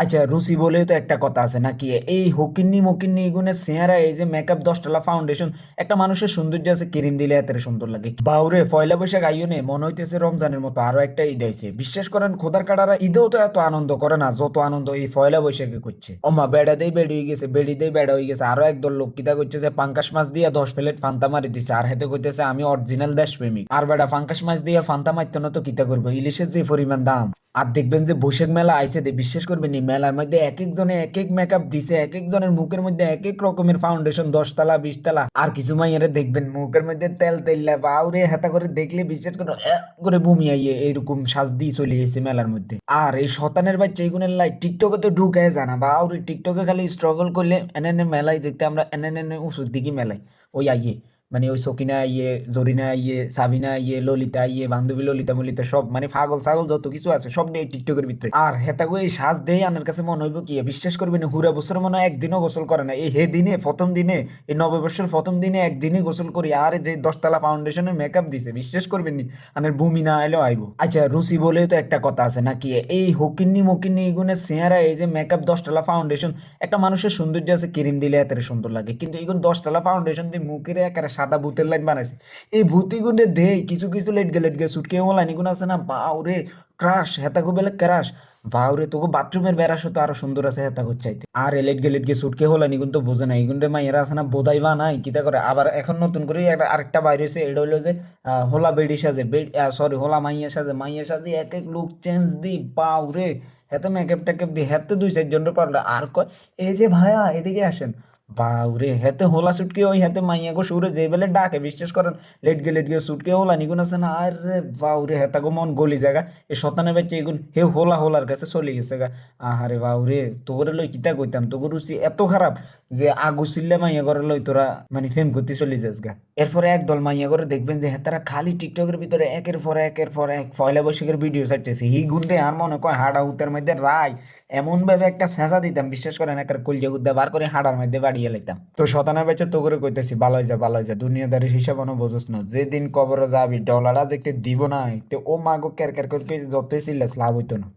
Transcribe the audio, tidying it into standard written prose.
আচ্ছা, রুচি বলেও তো একটা কথা আছে নাকি? এই হকিন্নি মকিন্নি এগুনের চেহারা, এই যে মেকআপ, 10 টালা ফাউন্ডেশন, একটা মানুষের সৌন্দর্য আছে ক্রিম দিলে এত সুন্দর লাগে। বাউরে, পয়লা বৈশাখ আইয়নে মনে হইতেছে রমজানের মতো আরো একটা ঈদ আইছে। বিশ্বাস করেন, খোদার কাটারা ঈদেও তো এত আনন্দ করে না যত আনন্দ এই পয়লা বৈশাখে করছে। ওমা, বেড়া দেই বেড়ি হয়ে গেছে, বেড়ি দেই বেড়া হয়ে গেছে। আরো একদল লোক কিতা করছে যে পাঙ্কাশ মাছ দিয়ে 10 প্লেট ফান্তা মারি দিছে, আর হেতে কইতেছে আমি অরিজিনাল দেশপ্রেমিক। আর বেড়া, পাঙ্কাশ মাছ দিয়ে ফান্তা মারতো না তো কিতা করবো, ইলিশের যে পরিমাণ দাম। আর দেখবেন যে বৈশাখ মেলা আইছে, বিশ্বাস করবেন নি, মেলার মধ্যে এক একজনে এক এক মেকআপ দিছে, এক একজনের মুখের মধ্যে এক এক রকমের ফাউন্ডেশন, 10 তালা 20 তালা। আর কিছু মাইয়ারে দেখবেন মুখের মধ্যে তেল তেল্লা বাউরে, হেতা করে দেখলে বিশ্বাস করে করে বমি আইয়ে এরকম সাজ দিয়ে চলে গেছে মেলার মধ্যে। আর এই শতানের বাচ্চা এইগুনের লাই টিকটকে তো ঢুকে জানা বাউরে, টিকটকে খালি স্ট্রাগল করলে এনে এনে মেলায় দেখতে আমরা এনে এনে উঁচুর দিকে মেলায় ওই আইয়ে, মানে ওই সকিনা আইয়ে, জরিনা আইয়ে, সাবিনা আইয়ে, ললিতা আইয়ে, বান্ধবী ললিতা মলিতা সব, মানে পাগল ছাগল যত কিছু আছে সব নেই টিকটকের ভিতরে। আর হেতাগো এই সাজ দেই আমার কাছে মনে হইব কি, বিশ্বাস করবেন হুরা বছর মনে হয় একদিনও গোসল করে না। এই হে দিনে প্রথম দিনে, এই নববর্ষের প্রথম দিনে একদিনই গোসল করি, আর যে 10 তালা ফাউন্ডেশনের মেকআপ দিছে, বিশ্বাস করবেন নি আনের ভূমি না এলেও আইব। আচ্ছা, রুচি বলেও তো একটা কথা আছে নাকি? এই হকিন্নি মকিন্নি এগুনের চেহারা, এই যে মেকআপ, 10 টালা ফাউন্ডেশন, একটা মানুষের সৌন্দর্য আছে ক্রিম দিলে এত সুন্দর লাগে। কিন্তু এগুন 10 টালা ফাউন্ডেশন দিয়ে মুখের একেবারে সাদা ভূতের লাইন বানাইছে। এই ভূতি গুণে দেই কিছু কিছু লেট গে সুটকে লাইন এগুলো আছে না বাউরে, ক্রাশ হেতাগো বেলে ক্রাশ। বাউরে, তোকে বাথরুমের বেড়াস তো আরো সুন্দর আছে হেতাগো চাইতে। আর লেট গে সুটকে হলানি কিন্তু বোঝে না এগুন রে মাইয়েরা আছে না বোধাই বা নাই কিতা করে। আবার এখন নতুন করে আরেকটা বাইরে হয়েছে, এটা হইলো যে হোলা বেডি সাজে, সরি হোলা মাইয়া সাজে, মাইয়া সাজে এক এক লুক চেঞ্জ দি বাউরে। হেতে মেকআপ টেকআপ দি হেতে 2-4 জনের পারলে আর কয় এই যে ভাইয়া এদিকে আসেন। বাউরে, হেতে হোলা সুটকে ওই হেতে মাইয়া গো সুরে যে বেলে ডাকে, বিশ্বাস করেন লেট গে সুটকে হোলা নিগুন আছে না, আরে বাউরে হেতা গো মন গলি জায়গা। এই শতানে বাচ্চা এগুন হে হোলা হোলার কাছে চলে গেছে গা। আহারে বাউরে, তোরে লই কিতা কইতাম, তোর রুচি এত খারাপ যে আগু সিল্লে মাইয়া করে লই তোরা মানে ফেম করতে চলে যাস গা। এরপরে একদল মাইয়া করে দেখবেন যে হেতারা খালি টিকটকের ভিতরে একের পর এক পয়লা বৈশাখের ভিডিও ছাড়তেছে। হি গুন্ডে আর মনে কয় হাডা হুতের মধ্যে রায় এমন ভাবে একটা ছেঁচা দিতাম, বিশ্বাস করেন একের কলজা গুদ্দা বার করে হাড়ার মধ্যে বাড়িয়ে লাইতাম। তো শতানের বেচে তো করে কইতেছি ভালো যা দুনিয়াদারির হিসাব অন বোঝস না, যেদিন কবর যাবি ডলারা যে দিব না, তো ও মাগো ক্যার ক্যার করে যতই চিল্লাস লাভ হইতো না।